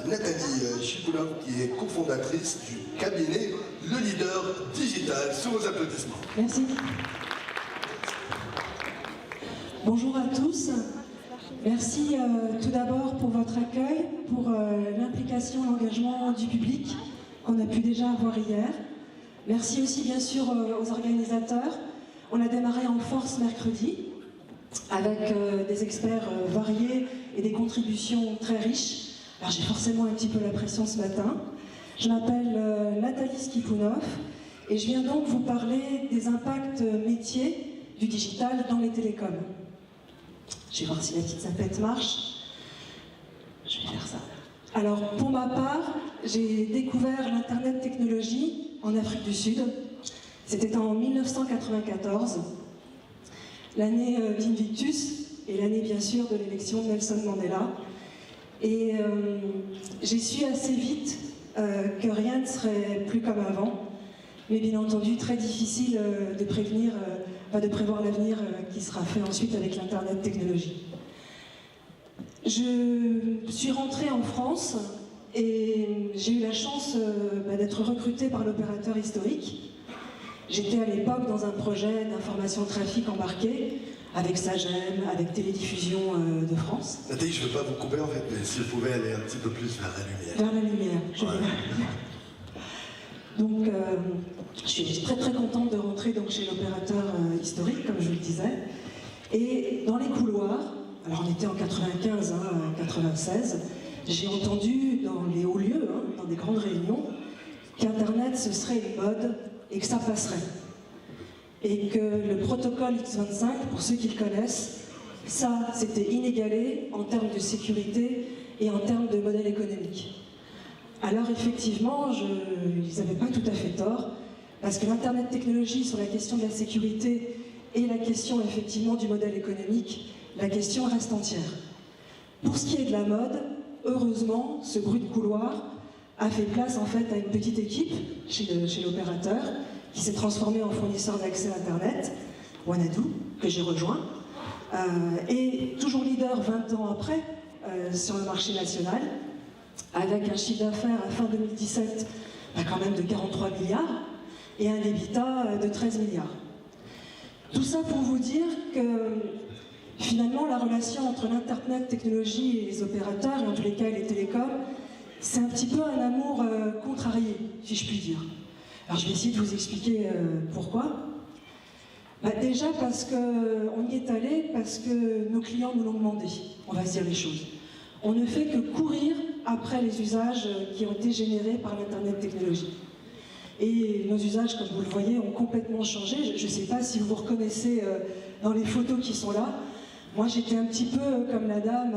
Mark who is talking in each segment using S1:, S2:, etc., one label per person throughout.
S1: Nathalie Chipoulov, qui est cofondatrice du cabinet Le Leader Digital. Sous vos applaudissements.
S2: Merci. Bonjour à tous. Merci tout d'abord pour votre accueil, pour l'implication et l'engagement du public qu'on a pu déjà avoir hier. Merci aussi bien sûr aux organisateurs. On a démarré en force mercredi avec des experts variés et des contributions très riches. Alors j'ai forcément un petit peu la pression ce matin. Je m'appelle Nathalie Skipounov et je viens donc vous parler des impacts métiers du digital dans les télécoms. Je vais voir si la petite zapette marche. Je vais faire ça. Alors, pour ma part, j'ai découvert l'Internet technologie en Afrique du Sud. C'était en 1994, l'année d'Invictus et l'année, bien sûr, de l'élection de Nelson Mandela. Et j'ai su assez vite que rien ne serait plus comme avant, mais bien entendu, très difficile de prévoir l'avenir qui sera fait ensuite avec l'Internet technologie. Je suis rentrée en France et j'ai eu la chance d'être recrutée par l'opérateur historique. J'étais à l'époque dans un projet d'information trafic embarqué avec Sagem, avec Télédiffusion de France.
S1: Nathalie, je ne veux pas vous couper en fait, mais si vous pouvez aller un petit peu plus vers la lumière.
S2: Vers la lumière, je vais. Donc, je suis très très contente de rentrer donc, chez l'opérateur historique, comme je le disais. Et dans les couloirs, alors on était en 95, 96, j'ai entendu dans les hauts lieux, dans des grandes réunions, qu'Internet ce serait une mode et que ça passerait. Et que le protocole X25, pour ceux qui le connaissent, ça c'était inégalé en termes de sécurité et en termes de modèle économique. Alors effectivement, ils n'avaient pas tout à fait tort, parce que l'Internet technologie sur la question de la sécurité et la question effectivement du modèle économique, la question reste entière. Pour ce qui est de la mode, heureusement, ce bruit de couloir a fait place en fait à une petite équipe chez l'opérateur qui s'est transformée en fournisseur d'accès à Internet, Wanadoo, que j'ai rejoint, et toujours leader 20 ans après sur le marché national, avec un chiffre d'affaires à fin 2017 quand même de 43 milliards et un EBITDA de 13 milliards. Tout ça pour vous dire que finalement la relation entre l'Internet technologie et les opérateurs, et en tous les cas les télécoms, c'est un petit peu un amour contrarié, si je puis dire. Alors je vais essayer de vous expliquer pourquoi. Déjà parce qu'on y est allé, parce que nos clients nous l'ont demandé, on va se dire les choses. On ne fait que courir après les usages qui ont été générés par l'Internet technologie. Et nos usages, comme vous le voyez, ont complètement changé. Je ne sais pas si vous vous reconnaissez dans les photos qui sont là. Moi, j'étais un petit peu comme la dame,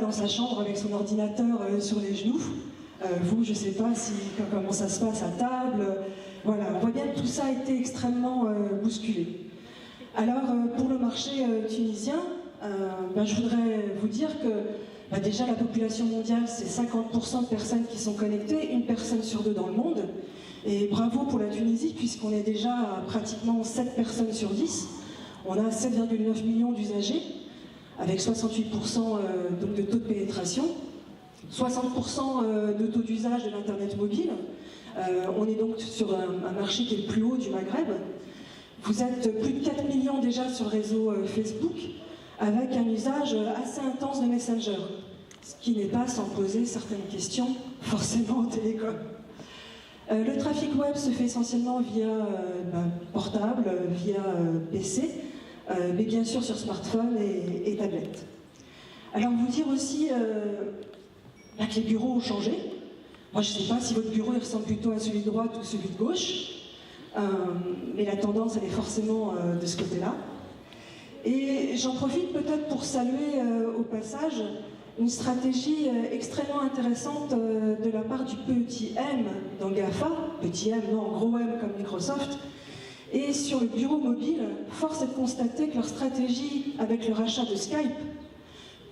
S2: dans sa chambre avec son ordinateur sur les genoux. Vous, je ne sais pas comment ça se passe à table. Voilà, on voit bien que tout ça a été extrêmement bousculé. Alors, pour le marché tunisien, je voudrais vous dire que déjà la population mondiale, c'est 50% de personnes qui sont connectées, une personne sur deux dans le monde. Et bravo pour la Tunisie, puisqu'on est déjà à pratiquement 7 personnes sur 10. On a 7,9 millions d'usagers, avec 68% de taux de pénétration, 60% de taux d'usage de l'Internet mobile. On est donc sur un marché qui est le plus haut du Maghreb. Vous êtes plus de 4 millions déjà sur le réseau Facebook, avec un usage assez intense de Messenger, ce qui n'est pas sans poser certaines questions, forcément en télécom. Le trafic web se fait essentiellement via portable, via PC, mais bien sûr sur smartphone et tablette. Alors vous dire aussi que les bureaux ont changé. Moi je ne sais pas si votre bureau il ressemble plutôt à celui de droite ou celui de gauche, mais la tendance elle est forcément de ce côté-là. Et j'en profite peut-être pour saluer au passage une stratégie extrêmement intéressante de la part du petit M dans GAFA, petit M, non, gros M comme Microsoft, et sur le bureau mobile, force est de constater que leur stratégie avec le rachat de Skype,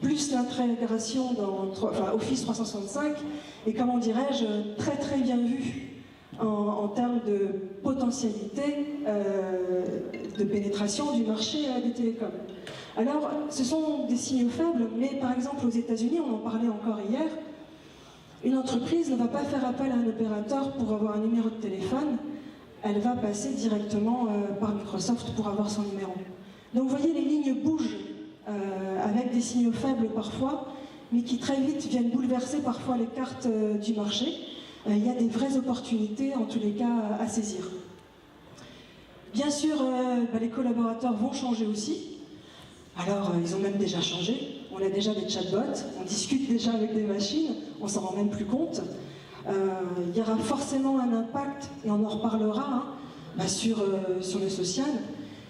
S2: plus l'intégration dans Office 365, est, comment dirais-je, très très bien vue en termes de potentialité de pénétration du marché des télécoms. Alors, ce sont des signaux faibles, mais par exemple aux États-Unis, on en parlait encore hier, une entreprise ne va pas faire appel à un opérateur pour avoir un numéro de téléphone, elle va passer directement par Microsoft pour avoir son numéro. Donc vous voyez, les lignes bougent avec des signaux faibles parfois, mais qui très vite viennent bouleverser parfois les cartes du marché. Il y a des vraies opportunités, en tous les cas, à saisir. Bien sûr, les collaborateurs vont changer aussi. Alors, ils ont même déjà changé. On a déjà des chatbots, on discute déjà avec des machines, on s'en rend même plus compte. Il y aura forcément un impact, et on en reparlera, sur le social.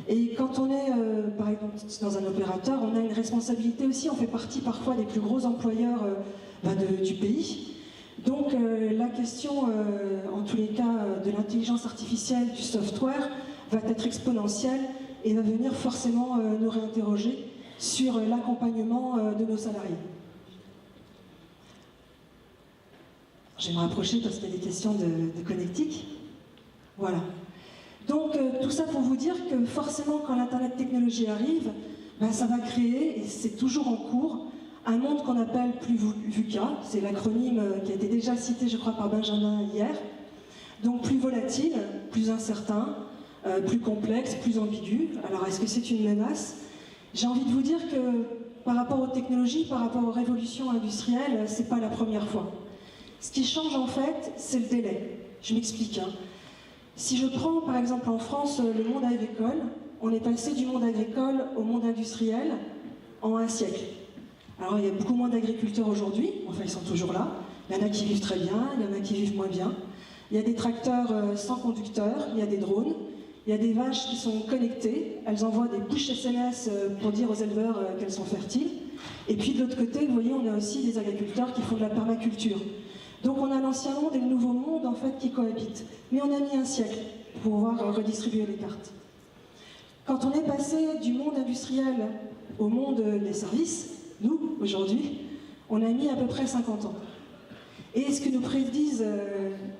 S2: Et quand on est, par exemple, dans un opérateur, on a une responsabilité aussi, on fait partie parfois des plus gros employeurs du pays. Donc la question, en tous les cas, de l'intelligence artificielle, du software, va être exponentielle et va venir forcément nous réinterroger sur l'accompagnement de nos salariés. Je vais me rapprocher parce qu'il y a des questions de connectique. Voilà. Donc tout ça pour vous dire que forcément quand l'Internet technologie arrive, ça va créer, et c'est toujours en cours, un monde qu'on appelle plus VUCA, c'est l'acronyme qui a été déjà cité je crois par Benjamin hier, donc plus volatile, plus incertain, plus complexe, plus ambigu. Alors est-ce que c'est une menace? J'ai envie de vous dire que par rapport aux technologies, par rapport aux révolutions industrielles, c'est pas la première fois. Ce qui change en fait, c'est le délai. Je m'explique. Si je prends par exemple en France le monde agricole, on est passé du monde agricole au monde industriel en un siècle. Alors il y a beaucoup moins d'agriculteurs aujourd'hui, enfin ils sont toujours là. Il y en a qui vivent très bien, il y en a qui vivent moins bien. Il y a des tracteurs sans conducteur, il y a des drones, il y a des vaches qui sont connectées, elles envoient des push SMS pour dire aux éleveurs qu'elles sont fertiles. Et puis de l'autre côté, vous voyez, on a aussi des agriculteurs qui font de la permaculture. Donc on a l'ancien monde et le nouveau monde en fait qui cohabitent. Mais on a mis un siècle pour pouvoir redistribuer les cartes. Quand on est passé du monde industriel au monde des services, nous, aujourd'hui, on a mis à peu près 50 ans. Et ce que nous prédisent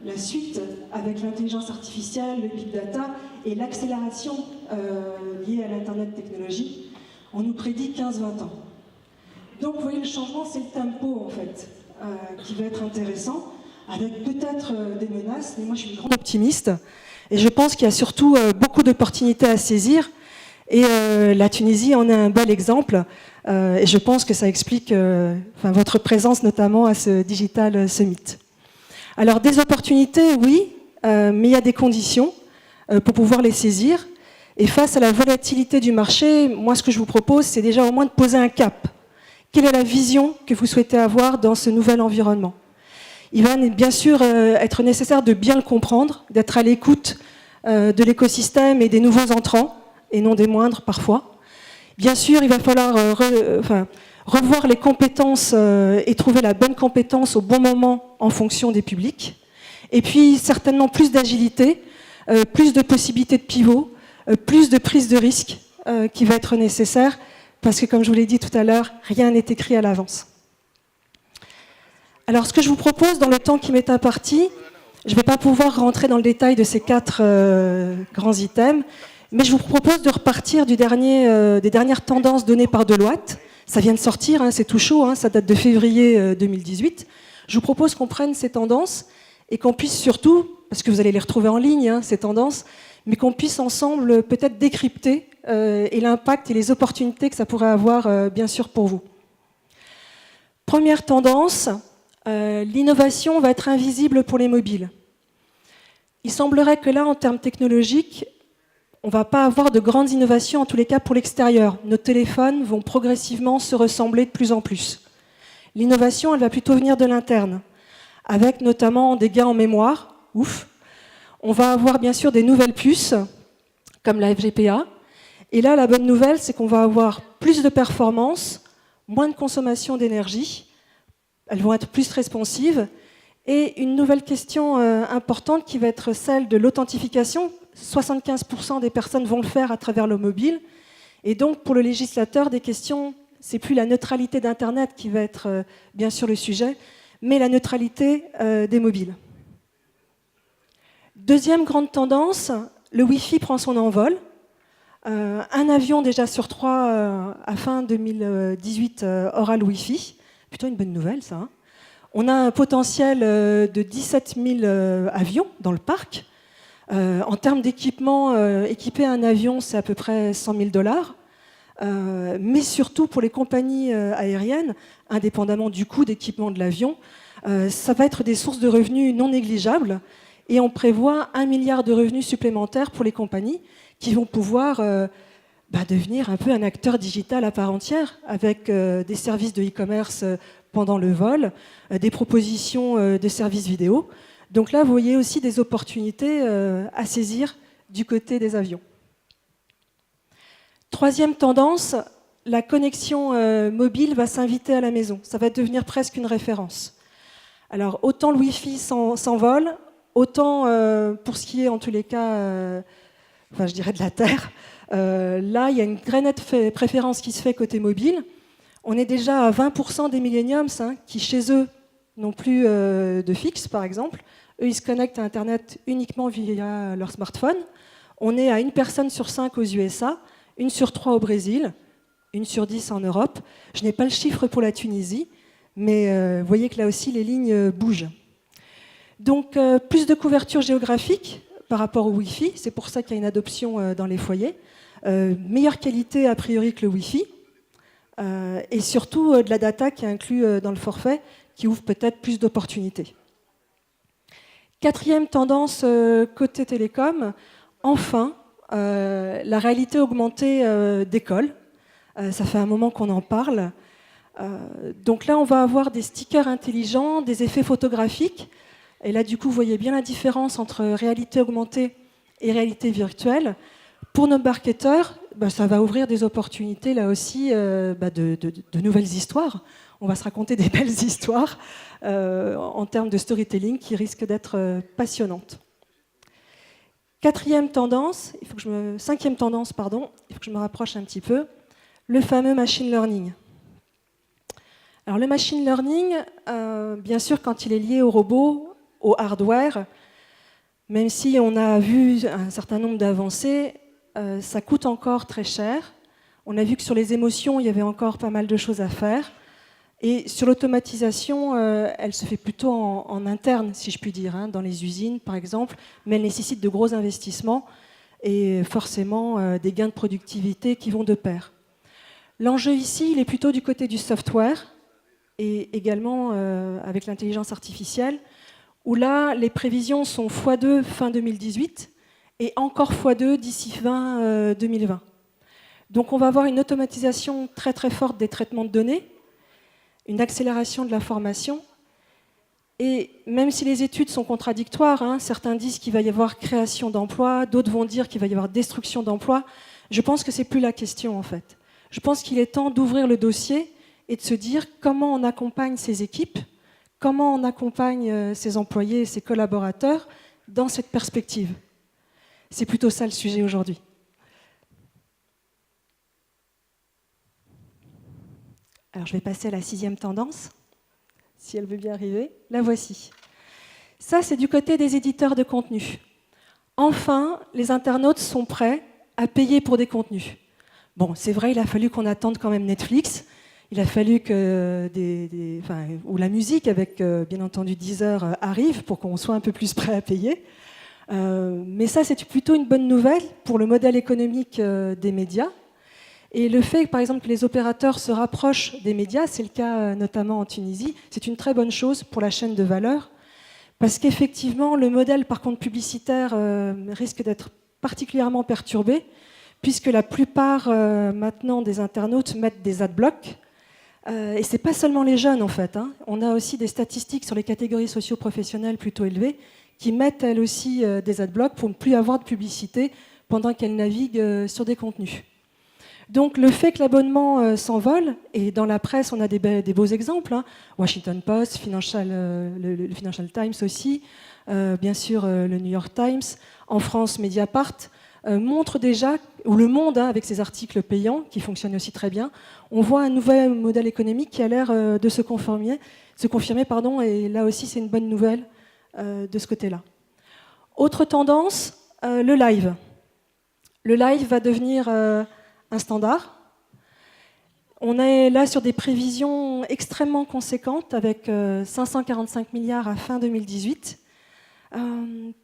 S2: la suite avec l'intelligence artificielle, le big data et l'accélération liée à l'Internet technologie, on nous prédit 15-20 ans. Donc vous voyez, le changement, c'est le tempo en fait, qui va être intéressant, avec peut-être des menaces, mais moi je suis une grande optimiste, et je pense qu'il y a surtout beaucoup d'opportunités à saisir, et la Tunisie en est un bel exemple, et je pense que ça explique votre présence notamment à ce Digital Summit. Alors des opportunités, oui, mais il y a des conditions pour pouvoir les saisir, et face à la volatilité du marché, moi ce que je vous propose, c'est déjà au moins de poser un cap. Quelle est la vision que vous souhaitez avoir dans ce nouvel environnement? Il va bien sûr être nécessaire de bien le comprendre, d'être à l'écoute de l'écosystème et des nouveaux entrants, et non des moindres parfois. Bien sûr, il va falloir revoir les compétences et trouver la bonne compétence au bon moment en fonction des publics. Et puis certainement plus d'agilité, plus de possibilités de pivot, plus de prise de risque qui va être nécessaire. Parce que, comme je vous l'ai dit tout à l'heure, rien n'est écrit à l'avance. Alors, ce que je vous propose, dans le temps qui m'est imparti, je ne vais pas pouvoir rentrer dans le détail de ces 4 grands items, mais je vous propose de repartir des dernières tendances données par Deloitte. Ça vient de sortir, c'est tout chaud, ça date de février 2018. Je vous propose qu'on prenne ces tendances et qu'on puisse surtout, parce que vous allez les retrouver en ligne, ces tendances, mais qu'on puisse ensemble peut-être décrypter et l'impact et les opportunités que ça pourrait avoir, bien sûr, pour vous. Première tendance, l'innovation va être invisible pour les mobiles. Il semblerait que là, en termes technologiques, on ne va pas avoir de grandes innovations, en tous les cas pour l'extérieur. Nos téléphones vont progressivement se ressembler de plus en plus. L'innovation, elle va plutôt venir de l'interne, avec notamment des gains en mémoire, ouf. On va avoir bien sûr des nouvelles puces, comme la FGPA. Et là, la bonne nouvelle, c'est qu'on va avoir plus de performance, moins de consommation d'énergie, elles vont être plus responsives, et une nouvelle question importante qui va être celle de l'authentification. 75% des personnes vont le faire à travers le mobile, et donc pour le législateur, des questions, c'est plus la neutralité d'Internet qui va être bien sûr le sujet, mais la neutralité des mobiles. Deuxième grande tendance, le Wi-Fi prend son envol. Un avion déjà sur 3 à fin 2018 aura le Wi-Fi. Plutôt une bonne nouvelle, ça. Hein. On a un potentiel de 17 000 avions dans le parc. En termes d'équipement, équiper un avion, c'est à peu près $100 000. Mais surtout pour les compagnies aériennes, indépendamment du coût d'équipement de l'avion, ça va être des sources de revenus non négligeables. Et on prévoit 1 milliard de revenus supplémentaires pour les compagnies qui vont pouvoir devenir un peu un acteur digital à part entière, avec des services de e-commerce pendant le vol, des propositions de services vidéo. Donc là, vous voyez aussi des opportunités à saisir du côté des avions. Troisième tendance, la connexion mobile va s'inviter à la maison. Ça va devenir presque une référence. Alors, autant le Wi-Fi s'envole, autant pour ce qui est en tous les cas, je dirais de la Terre, là, il y a une très nette préférence qui se fait côté mobile. On est déjà à 20% des millenniums qui, chez eux, n'ont plus de fixe, par exemple. Eux, ils se connectent à Internet uniquement via leur smartphone. On est à 1 personne sur 5 aux USA, 1 sur 3 au Brésil, 1 sur 10 en Europe. Je n'ai pas le chiffre pour la Tunisie, mais vous voyez que là aussi, les lignes bougent. Donc, plus de couverture géographique par rapport au Wi-Fi. C'est pour ça qu'il y a une adoption dans les foyers. Meilleure qualité, a priori, que le Wi-Fi. Et surtout, de la data qui est inclue dans le forfait, qui ouvre peut-être plus d'opportunités. Quatrième tendance côté télécom, enfin, la réalité augmentée d'école. Ça fait un moment qu'on en parle. Donc là, on va avoir des stickers intelligents, des effets photographiques. Et là, du coup, vous voyez bien la différence entre réalité augmentée et réalité virtuelle. Pour nos marketeurs, ça va ouvrir des opportunités, là aussi, de nouvelles histoires. On va se raconter des belles histoires en termes de storytelling qui risquent d'être passionnantes. Cinquième tendance, il faut que je me rapproche un petit peu, le fameux machine learning. Alors le machine learning, bien sûr, quand il est lié au robot, au hardware, même si on a vu un certain nombre d'avancées, ça coûte encore très cher. On a vu que sur les émotions, il y avait encore pas mal de choses à faire. Et sur l'automatisation, elle se fait plutôt en interne, si je puis dire, dans les usines, par exemple, mais elle nécessite de gros investissements et forcément des gains de productivité qui vont de pair. L'enjeu ici, il est plutôt du côté du software et également avec l'intelligence artificielle, où là, les prévisions sont x2 fin 2018 et encore x2 d'ici fin 2020. Donc on va avoir une automatisation très très forte des traitements de données, une accélération de l'information, et même si les études sont contradictoires, certains disent qu'il va y avoir création d'emplois, d'autres vont dire qu'il va y avoir destruction d'emplois, je pense que ce n'est plus la question en fait. Je pense qu'il est temps d'ouvrir le dossier et de se dire comment on accompagne ces équipes, comment on accompagne ses employés et ses collaborateurs dans cette perspective. C'est plutôt ça le sujet aujourd'hui. Alors je vais passer à la 6e tendance, si elle veut bien arriver. La voici. Ça, c'est du côté des éditeurs de contenu. Enfin, les internautes sont prêts à payer pour des contenus. Bon, c'est vrai, il a fallu qu'on attende quand même Netflix. Il a fallu que ou la musique, avec bien entendu Deezer, arrive pour qu'on soit un peu plus prêt à payer. Mais ça, c'est plutôt une bonne nouvelle pour le modèle économique des médias. Et le fait, par exemple, que les opérateurs se rapprochent des médias, c'est le cas notamment en Tunisie, c'est une très bonne chose pour la chaîne de valeur, parce qu'effectivement, le modèle, par contre, publicitaire risque d'être particulièrement perturbé, puisque la plupart, maintenant, des internautes mettent des adblocks. Et ce n'est pas seulement les jeunes, en fait. On a aussi des statistiques sur les catégories socio-professionnelles plutôt élevées qui mettent, elles aussi, des adblocks pour ne plus avoir de publicité pendant qu'elles naviguent sur des contenus. Donc le fait que l'abonnement s'envole, et dans la presse on a des beaux exemples, Washington Post, le Financial Times aussi, bien sûr le New York Times, en France Mediapart, montre déjà, ou Le Monde avec ses articles payants qui fonctionnent aussi très bien, on voit un nouvel modèle économique qui a l'air de se confirmer, et là aussi c'est une bonne nouvelle de ce côté-là. Autre tendance, le live. Le live va devenir un standard. On est là sur des prévisions extrêmement conséquentes avec 545 milliards à fin 2018,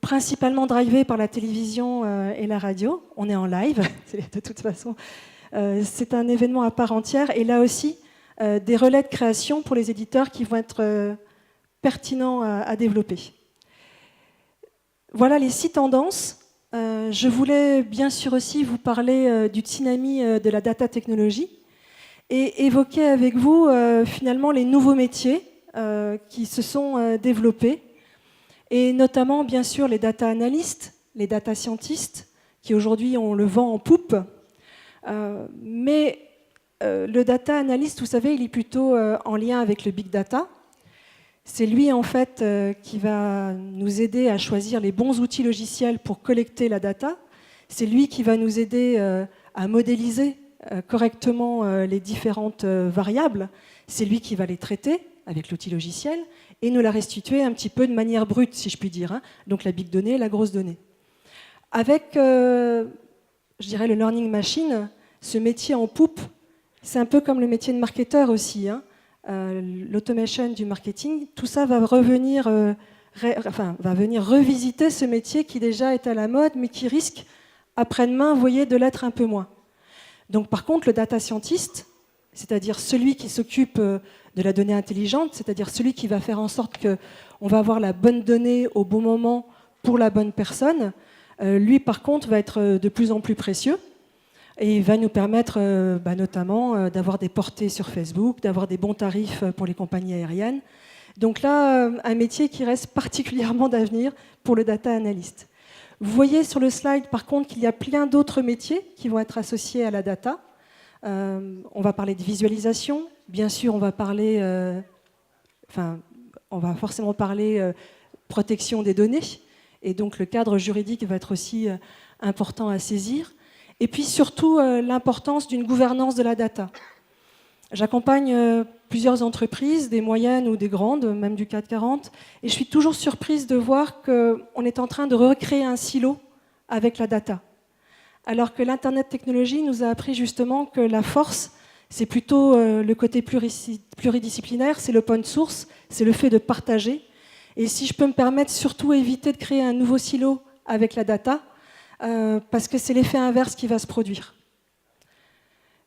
S2: principalement drivé par la télévision et la radio. On est en live, de toute façon. C'est un événement à part entière. Et là aussi, des relais de création pour les éditeurs qui vont être pertinents à développer. Voilà les 6 tendances. Je voulais bien sûr aussi vous parler du tsunami de la data technologie et évoquer avec vous finalement les nouveaux métiers qui se sont développés, et notamment bien sûr les data analystes, les data scientists, qui aujourd'hui ont le vent en poupe. Mais le data analyst, vous savez, il est plutôt en lien avec le big data. C'est lui en fait qui va nous aider à choisir les bons outils logiciels pour collecter la data. C'est lui qui va nous aider à modéliser correctement les différentes variables. C'est lui qui va les traiter avec l'outil logiciel et nous la restituer un petit peu de manière brute, si je puis dire. Donc la big donnée, la grosse donnée. Avec, je dirais, le learning machine, ce métier en poupe, c'est un peu comme le métier de marketeur aussi. L'automation du marketing, tout ça va revenir, va venir revisiter ce métier qui déjà est à la mode, mais qui risque, après-demain, vous voyez, de l'être un peu moins. Donc par contre, le data scientist, c'est-à-dire celui qui s'occupe de la donnée intelligente, c'est-à-dire celui qui va faire en sorte qu'on va avoir la bonne donnée au bon moment pour la bonne personne, lui par contre va être de plus en plus précieux. Et il va nous permettre notamment d'avoir des portées sur Facebook, d'avoir des bons tarifs pour les compagnies aériennes. Donc là, un métier qui reste particulièrement d'avenir pour le data analyst. Vous voyez sur le slide, par contre, qu'il y a plein d'autres métiers qui vont être associés à la data. On va parler de visualisation. Bien sûr, on va parler, on va forcément parler protection des données. Et donc, le cadre juridique va être aussi important à saisir. Et puis surtout, l'importance d'une gouvernance de la data. J'accompagne plusieurs entreprises, des moyennes ou des grandes, même du CAC 40, et je suis toujours surprise de voir qu'on est en train de recréer un silo avec la data. Alors que l'Internet technologie nous a appris justement que la force, c'est plutôt le côté pluridisciplinaire, c'est l'open source, c'est le fait de partager. Et si je peux me permettre, surtout éviter de créer un nouveau silo avec la data, parce que c'est l'effet inverse qui va se produire.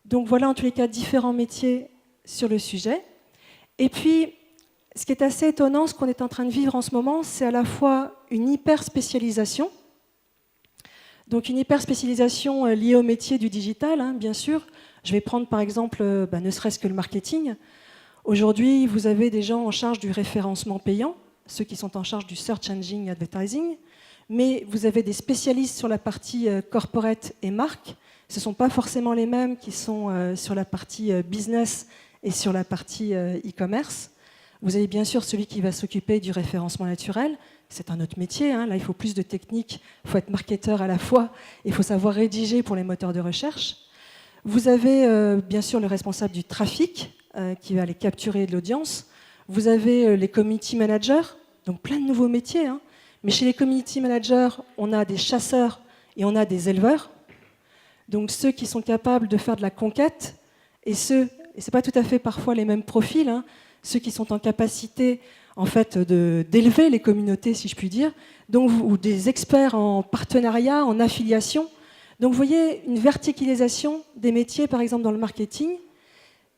S2: Donc voilà en tous les cas différents métiers sur le sujet. Et puis, ce qui est assez étonnant, ce qu'on est en train de vivre en ce moment, c'est à la fois une hyper-spécialisation, donc une hyper-spécialisation liée au métier du digital, bien sûr. Je vais prendre par exemple, ne serait-ce que le marketing. Aujourd'hui, vous avez des gens en charge du référencement payant, ceux qui sont en charge du Search Engine Advertising, mais vous avez des spécialistes sur la partie corporate et marque. Ce ne sont pas forcément les mêmes qui sont sur la partie business et sur la partie e-commerce. Vous avez bien sûr celui qui va s'occuper du référencement naturel. C'est un autre métier. Là, il faut plus de technique. Il faut être marketeur à la fois. Il faut savoir rédiger pour les moteurs de recherche. Vous avez bien sûr le responsable du trafic qui va aller capturer de l'audience. Vous avez les community managers, donc plein de nouveaux métiers. Mais chez les community managers, on a des chasseurs et on a des éleveurs. Donc ceux qui sont capables de faire de la conquête et ce n'est pas tout à fait parfois les mêmes profils, ceux qui sont en capacité en fait d'élever les communautés, si je puis dire, donc, ou des experts en partenariat, en affiliation. Donc vous voyez une verticalisation des métiers, par exemple dans le marketing,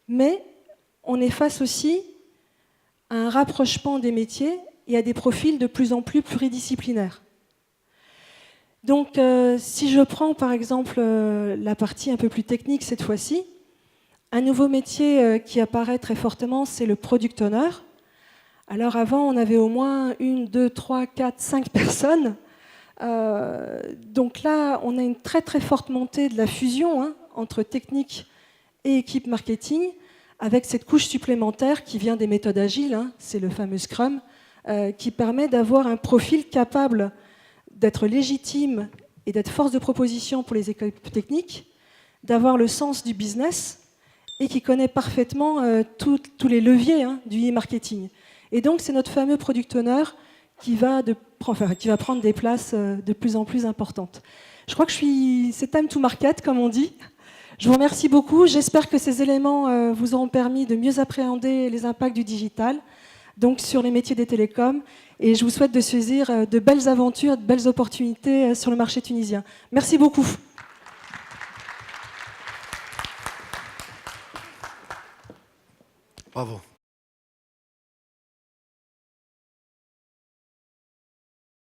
S2: mais on est face aussi à un rapprochement des métiers et à des profils de plus en plus pluridisciplinaires. Donc, si je prends par exemple la partie un peu plus technique cette fois-ci, un nouveau métier qui apparaît très fortement, c'est le product owner. Alors avant, on avait au moins 1, 2, 3, 4, 5 personnes. Donc là, on a une très très forte montée de la fusion entre technique et équipe marketing, avec cette couche supplémentaire qui vient des méthodes agiles, c'est le fameux Scrum, qui permet d'avoir un profil capable d'être légitime et d'être force de proposition pour les équipes techniques, d'avoir le sens du business et qui connaît parfaitement tous les leviers du e-marketing. Et donc, c'est notre fameux product owner qui va prendre des places de plus en plus importantes.
S3: Je crois que c'est time to market, comme on dit. Je vous remercie beaucoup. J'espère que ces éléments vous auront permis de mieux appréhender les impacts du digital, donc sur les métiers des télécoms. Et je vous souhaite de saisir de belles aventures, de belles opportunités sur le marché tunisien. Merci beaucoup.
S1: Bravo.